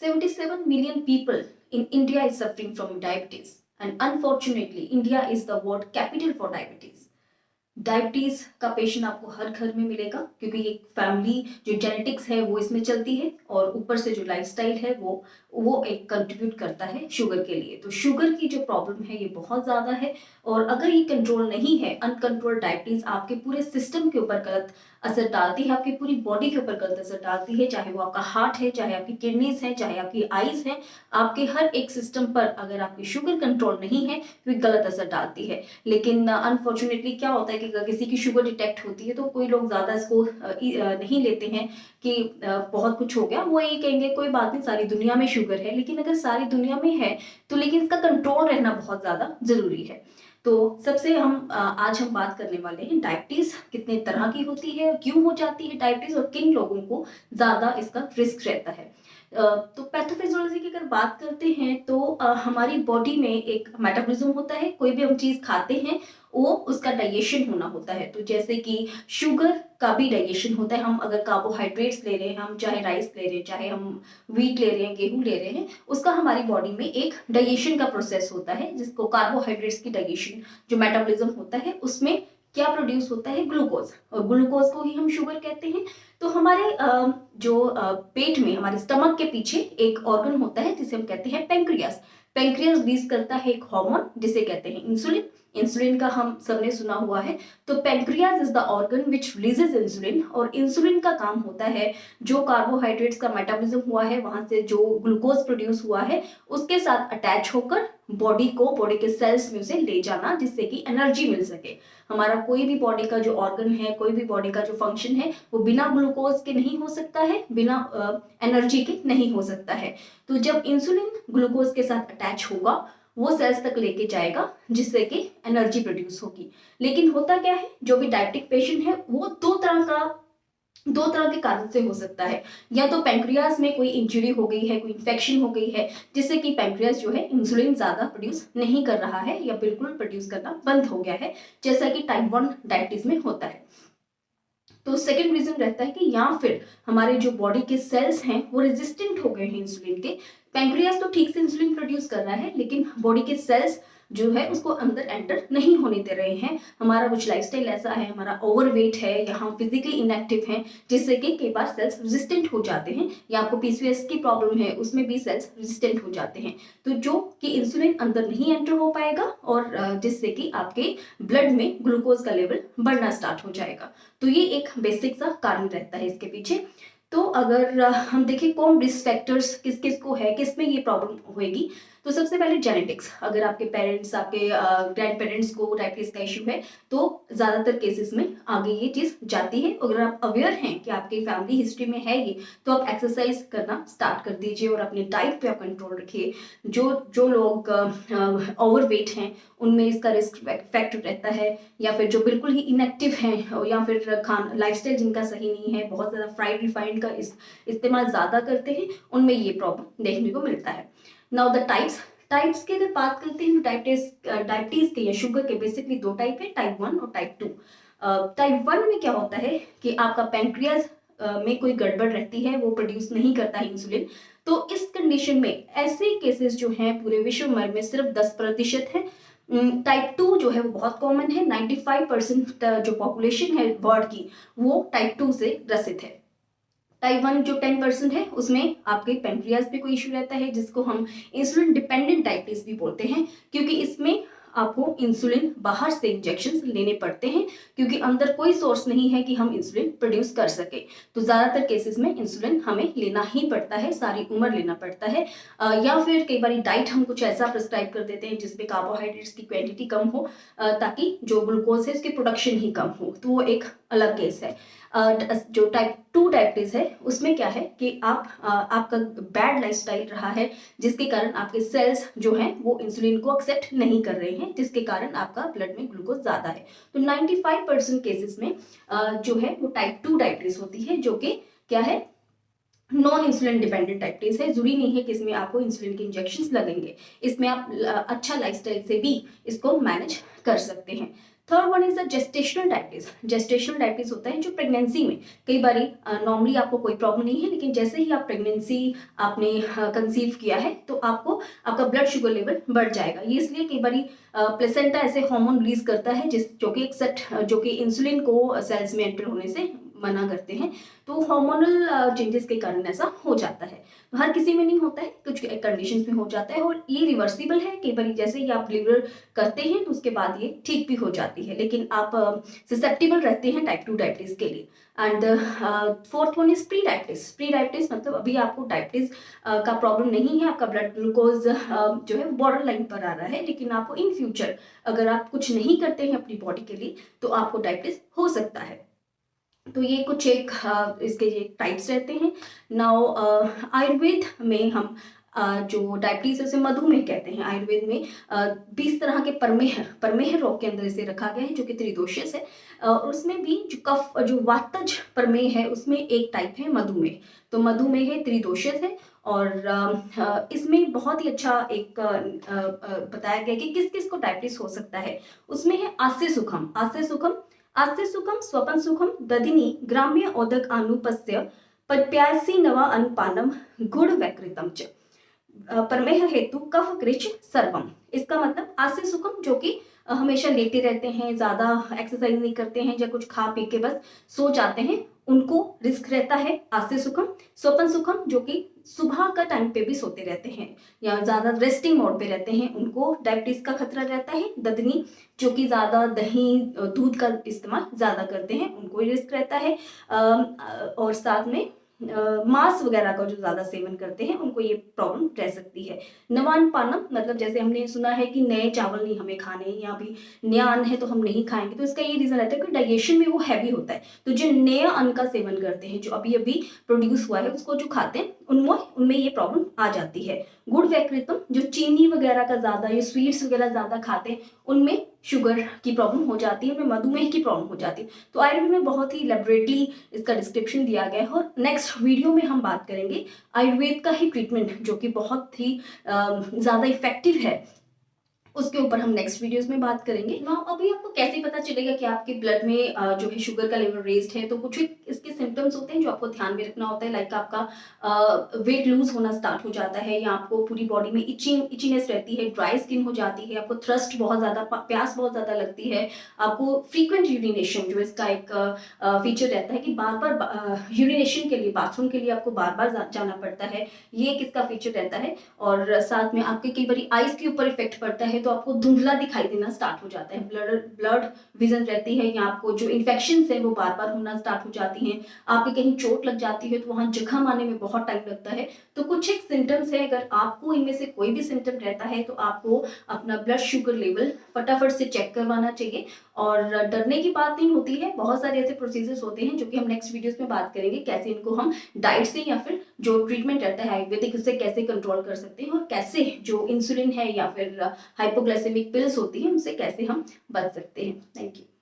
77 million people in India is suffering from diabetes, and unfortunately, India is the world capital for diabetes. Diabetes का patient आपको हर घर में मिलेगा क्योंकि ये फैमिली जो जेनेटिक्स है वो इसमें चलती है और ऊपर से जो लाइफस्टाइल है वो एक कंट्रीब्यूट करता है शुगर के लिए। तो शुगर की जो प्रॉब्लम है ये बहुत ज़्यादा है और अगर ये कंट्रोल नहीं है, अनकंट्रोल्ड डायबिटीज आपके पूरे सिस्टम के ऊपर गलत असर डालती है, आपकी पूरी बॉडी के ऊपर गलत असर डालती है, चाहे वो आपका हार्ट है, चाहे आपकी किडनीज है, चाहे आपकी आईज है, आपके हर एक सिस्टम पर अगर आपकी शुगर कंट्रोल नहीं है तो ये गलत असर डालती है। लेकिन अनफॉर्चुनेटली क्या होता है कि अगर किसी की शुगर डिटेक्ट होती है तो कोई लोग ज़्यादा इसको नहीं लेते हैं कि बहुत कुछ हो गया, वो ये कहेंगे कोई बात नहीं, सारी दुनिया में शुगर है। लेकिन अगर सारी दुनिया में है तो लेकिन इसका कंट्रोल रहना बहुत ज़्यादा ज़रूरी है। तो सबसे आज हम बात करने वाले हैं डायबिटीज कितने तरह की होती है, क्यों हो जाती है डायबिटीज और किन लोगों को ज्यादा इसका रिस्क रहता है। तो पैथोफिजियोलॉजी की अगर बात करते हैं तो हमारी बॉडी में एक मेटाबॉलिज्म होता है। कोई भी हम चीज खाते हैं वो उसका डाइजेशन होना होता है। तो जैसे कि शुगर का भी डाइजेशन होता है। हम अगर कार्बोहाइड्रेट्स ले रहे हैं, हम चाहे राइस ले रहे हैं, चाहे हम व्हीट ले रहे हैं, गेहूं ले रहे हैं, उसका हमारी बॉडी में एक डाइजेशन का प्रोसेस होता है जिसको कार्बोहाइड्रेट्स की डाइजेशन जो मेटाबॉलिज्म होता है उसमें क्या प्रोड्यूस होता है, ग्लूकोज, और ग्लूकोज को ही हम शुगर कहते हैं। तो हमारे जो पेट में, हमारे स्टमक के पीछे एक ऑर्गन होता है जिसे हम कहते हैं पेंक्रियास। पेंक्रियास रिलीज करता है एक हार्मोन जिसे कहते हैं इंसुलिन। इंसुलिन का हम सबने सुना हुआ है। तो pancreas is the organ which releases insulin, और इंसुलिन का काम होता है जो कार्बोहाइड्रेट्स का मेटाबॉलिज्म हुआ है वहां से जो ग्लूकोज प्रोड्यूस हुआ है उसके साथ अटैच होकर बॉडी के सेल्स में उसे ले जाना जिससे कि एनर्जी मिल सके। हमारा कोई भी बॉडी का जो ऑर्गन है, कोई भी बॉडी का जो फंक्शन है वो बिना ग्लूकोज के नहीं हो सकता है, बिना एनर्जी के नहीं हो सकता है। तो जब इंसुलिन ग्लूकोज के साथ अटैच होगा वो सेल्स तक लेके जाएगा जिससे कि एनर्जी प्रोड्यूस होगी। लेकिन होता क्या है, जो भी डायबिटिक पेशेंट है वो दो तरह के कारण से हो सकता है। या तो पैंक्रियास में कोई इंजरी हो गई है, कोई इन्फेक्शन हो गई है जिससे कि पैंक्रियास जो है इंसुलिन ज्यादा प्रोड्यूस नहीं कर रहा है या बिल्कुल प्रोड्यूस करना बंद हो गया है, जैसा कि टाइप 1 डायबिटीज में होता है। तो सेकेंड रीजन रहता है कि या फिर हमारे जो बॉडी के सेल्स हैं वो रेजिस्टेंट हो गए हैं इंसुलिन के। पैंक्रियास तो ठीक से इंसुलिन प्रोड्यूस कर रहा है लेकिन बॉडी के सेल्स जो है उसको अंदर एंटर नहीं होने दे रहे हैं। हमारा कुछ लाइफस्टाइल ऐसा है, हमारा ओवरवेट है या हम फिजिकली इनएक्टिव हैं जिससे कि कई बार सेल्स रेजिस्टेंट हो जाते हैं, या आपको पीसीओएस की प्रॉब्लम है उसमें भी सेल्स रेजिस्टेंट हो जाते हैं। तो जो कि इंसुलिन अंदर नहीं एंटर हो पाएगा और जिससे कि आपके ब्लड में ग्लूकोज का लेवल बढ़ना स्टार्ट हो जाएगा। तो ये एक बेसिक सा कारण रहता है इसके पीछे। तो अगर हम देखें कौन रिस्क फैक्टर्स किस किस को है, किस में ये प्रॉब्लम होएगी, तो सबसे पहले जेनेटिक्स। अगर आपके पेरेंट्स, आपके ग्रैंड पेरेंट्स को डायबिटीज का इशू है तो ज्यादातर केसेस में आगे ये चीज जाती है। अगर आप अवेयर हैं कि आपकी फैमिली हिस्ट्री में है ये तो आप एक्सरसाइज करना स्टार्ट कर दीजिए और अपने डाइट पे आप कंट्रोल रखिए। जो लोग ओवरवेट हैं उनमें इसका रिस्क फैक्टर रहता है, या फिर जो बिल्कुल ही इनएक्टिव हैं या फिर लाइफस्टाइल जिनका सही नहीं है, बहुत ज़्यादा फ्राइड रिफाइंड का इस्तेमाल ज़्यादा करते हैं, उनमें ये प्रॉब्लम देखने को मिलता है। नाउ द टाइप्स की अगर बात करते हैं तो डायबिटीज के या शुगर के बेसिकली दो टाइप है, टाइप 1 और टाइप 2। टाइप 1 में क्या होता है कि आपका पैंक्रियाज में कोई गड़बड़ रहती है, वो प्रोड्यूस नहीं करता है इंसुलिन। तो इस कंडीशन में ऐसे केसेस जो हैं पूरे विश्व भर में सिर्फ 10% है। टाइप 2 जो है वो बहुत कॉमन है। 95% जो पॉपुलेशन है वर्ल्ड की वो टाइप 2 से ग्रसित है। टाइप 1 जो 10% है उसमें आपके पेनक्रियाज पे कोई इशू रहता है जिसको हम इंसुलिन डिपेंडेंट डायबिटीज भी बोलते हैं, क्योंकि इसमें आपको इंसुलिन बाहर से इंजेक्शन लेने पड़ते हैं क्योंकि अंदर कोई सोर्स नहीं है कि हम इंसुलिन प्रोड्यूस कर सके। तो ज़्यादातर केसेस में इंसुलिन हमें लेना ही पड़ता है, सारी उम्र लेना पड़ता है। या फिर कई बार डाइट हम कुछ ऐसा प्रिस्क्राइब कर देते हैं जिसमें कार्बोहाइड्रेट्स की क्वांटिटी कम हो ताकि जो ग्लूकोज है उसकी प्रोडक्शन ही कम हो, तो वो एक अलग केस है। जो टाइप 2 डायबिटीज है उसमें क्या है कि आपका बैड लाइफस्टाइल रहा है जिसके कारण आपके सेल्स जो हैं वो इंसुलिन को एक्सेप्ट नहीं कर रहे हैं, जिसके कारण आपका ब्लड में ग्लूकोज ज्यादा है। तो 95% केसेस में जो है वो टाइप 2 डायबिटीज होती है, जो कि क्या है, नॉन इंसुलिन डिपेंडेंट डायबिटीज है। जरूरी नहीं है कि इसमें आपको इंसुलिन के इंजेक्शन लगेंगे, इसमें आप अच्छा लाइफस्टाइल से भी इसको मैनेज कर सकते हैं। Third one is the gestational diabetes. Gestational diabetes होता है जो प्रेगनेंसी में, कई बार नॉर्मली आपको कोई प्रॉब्लम नहीं है, लेकिन जैसे ही आप प्रेगनेंसी आपने कंसीव किया है तो आपको आपका ब्लड शुगर लेवल बढ़ जाएगा। ये इसलिए कई बार प्लेसेंटा ऐसे हार्मोन रिलीज करता है जो कि एक सेट जो कि इंसुलिन को सेल्स में एंटर होने से मना करते हैं, तो हार्मोनल चेंजेस के कारण ऐसा हो जाता है। तो हर किसी में नहीं होता है, कुछ कंडीशंस में हो जाता है और ये रिवर्सिबल है। कई बार जैसे ही आप डिलीवर करते हैं तो उसके बाद ये ठीक भी हो जाती है, लेकिन आप ससेप्टिबल रहते हैं टाइप 2 डायबिटीज के लिए। And fourth one is pre diabetes. Pre diabetes मतलब अभी आपको डायबिटीज का प्रॉब्लम नहीं है, आपका ब्लड ग्लूकोज जो है बॉर्डर लाइन पर आ रहा है, लेकिन आपको इन फ्यूचर अगर आप कुछ नहीं करते हैं अपनी बॉडी के लिए तो आपको डायबिटीज हो सकता है। तो ये कुछ एक इसके ये टाइप्स रहते हैं। नाउ आयुर्वेद में हम जो डायबिटीज उसे मधुमेह कहते हैं। आयुर्वेद में 20 तरह के परमेह रोग के अंदर इसे रखा गया है जो कि त्रिदोषियस है। उसमें भी जो कफ जो वातज परमेह है उसमें एक टाइप है मधुमेह। तो मधुमेह है, त्रिदोषियस है और इसमें बहुत ही अच्छा एक बताया गया कि किस किस को डायबिटीज हो सकता है। उसमें है आस्य सुखम। आस्य सुखम स्वपन सुखम दधिनी ग्राम्य ओदक अनुपस्य पप्यासी नवा अनुपानम गुड़ वैकृतम च परमेह हेतु कफ कृच सर्वम। इसका मतलब आस्य सुखम जो कि हमेशा लेटे रहते हैं, ज्यादा एक्सरसाइज नहीं करते हैं या कुछ खा पी के बस सो जाते हैं, उनको रिस्क रहता है आस्य सुखम। स्वपन सुखम जो कि सुबह का टाइम पे भी सोते रहते हैं या ज्यादा रेस्टिंग मोड पे रहते हैं, उनको डायबिटीज का खतरा रहता है। ददनी जो कि ज्यादा दही दूध का इस्तेमाल ज्यादा करते हैं, उनको रिस्क रहता है। और साथ में मांस वगैरह का जो ज्यादा सेवन करते हैं उनको ये प्रॉब्लम रह सकती है। नवान पानम मतलब जैसे हमने सुना है कि नए चावल नहीं हमें खाने या अभी नया अन्न है तो हम नहीं खाएंगे, तो इसका ये रीजन रहता है कि डाइजेशन में वो हैवी होता है। तो जो नया अन्न का सेवन करते हैं, जो अभी अभी प्रोड्यूस हुआ है उसको जो खाते हैं, उनमें ये प्रॉब्लम आ जाती है। गुड़ वैकृतम जो चीनी वगैरह का ज्यादा या स्वीट्स वगैरह ज्यादा खाते हैं उनमें शुगर की प्रॉब्लम हो जाती है, उनमें मधुमेह की प्रॉब्लम हो जाती है। तो आयुर्वेद में बहुत ही इलेबोरेटली इसका डिस्क्रिप्शन दिया गया है और नेक्स्ट वीडियो में हम बात करेंगे आयुर्वेद का ही ट्रीटमेंट जो कि बहुत ही ज्यादा इफेक्टिव है, उसके ऊपर हम नेक्स्ट वीडियोस में बात करेंगे। नाउ अभी आपको कैसे पता चलेगा कि आपके ब्लड में जो है शुगर का लेवल रेज्ड है, तो कुछ इसके सिम्टम्स होते हैं जो आपको ध्यान में रखना होता है। लाइक आपका वेट लूज होना स्टार्ट हो जाता है या आपको पूरी बॉडी में इचीनेस रहती है, ड्राई स्किन हो जाती है, आपको थ्रस्ट बहुत ज्यादा, प्यास बहुत ज्यादा लगती है, आपको फ्रीक्वेंट यूरिनेशन जो इसका एक फीचर रहता है कि बार बार यूरिनेशन के लिए, बाथरूम के लिए आपको बार बार जाना पड़ता है, ये एक इसका फीचर रहता है। और साथ में आपके कई बार आईज के ऊपर इफेक्ट पड़ता है, तो आपको धुंधला दिखाई देना स्टार्ट हो जाता है, ब्लड विजन रहती है, या आपको जो इन्फेक्शंस है वो बार बार होना स्टार्ट हो जाती हैं, आपके कहीं चोट लग जाती है तो वहां जख्म आने में बहुत टाइम लगता है। तो कुछ एक सिम्टम्स है, अगर आपको इनमें से कोई भी सिम्टम रहता है तो आपको अपना ब्लड शुगर लेवल फटाफट से चेक करवाना चाहिए। और डरने की बात नहीं होती है, बहुत सारे ऐसे प्रोसीजर्स होते हैं जो कि हम नेक्स्ट वीडियोस में बात करेंगे, कैसे इनको हम डाइट से या फिर जो ट्रीटमेंट रहता है आयुर्वेदिक उससे कैसे कंट्रोल कर सकते हैं, और कैसे जो इंसुलिन है या फिर हाइपोग्लाइसेमिक पिल्स होती है उनसे कैसे हम बच सकते हैं। Thank you.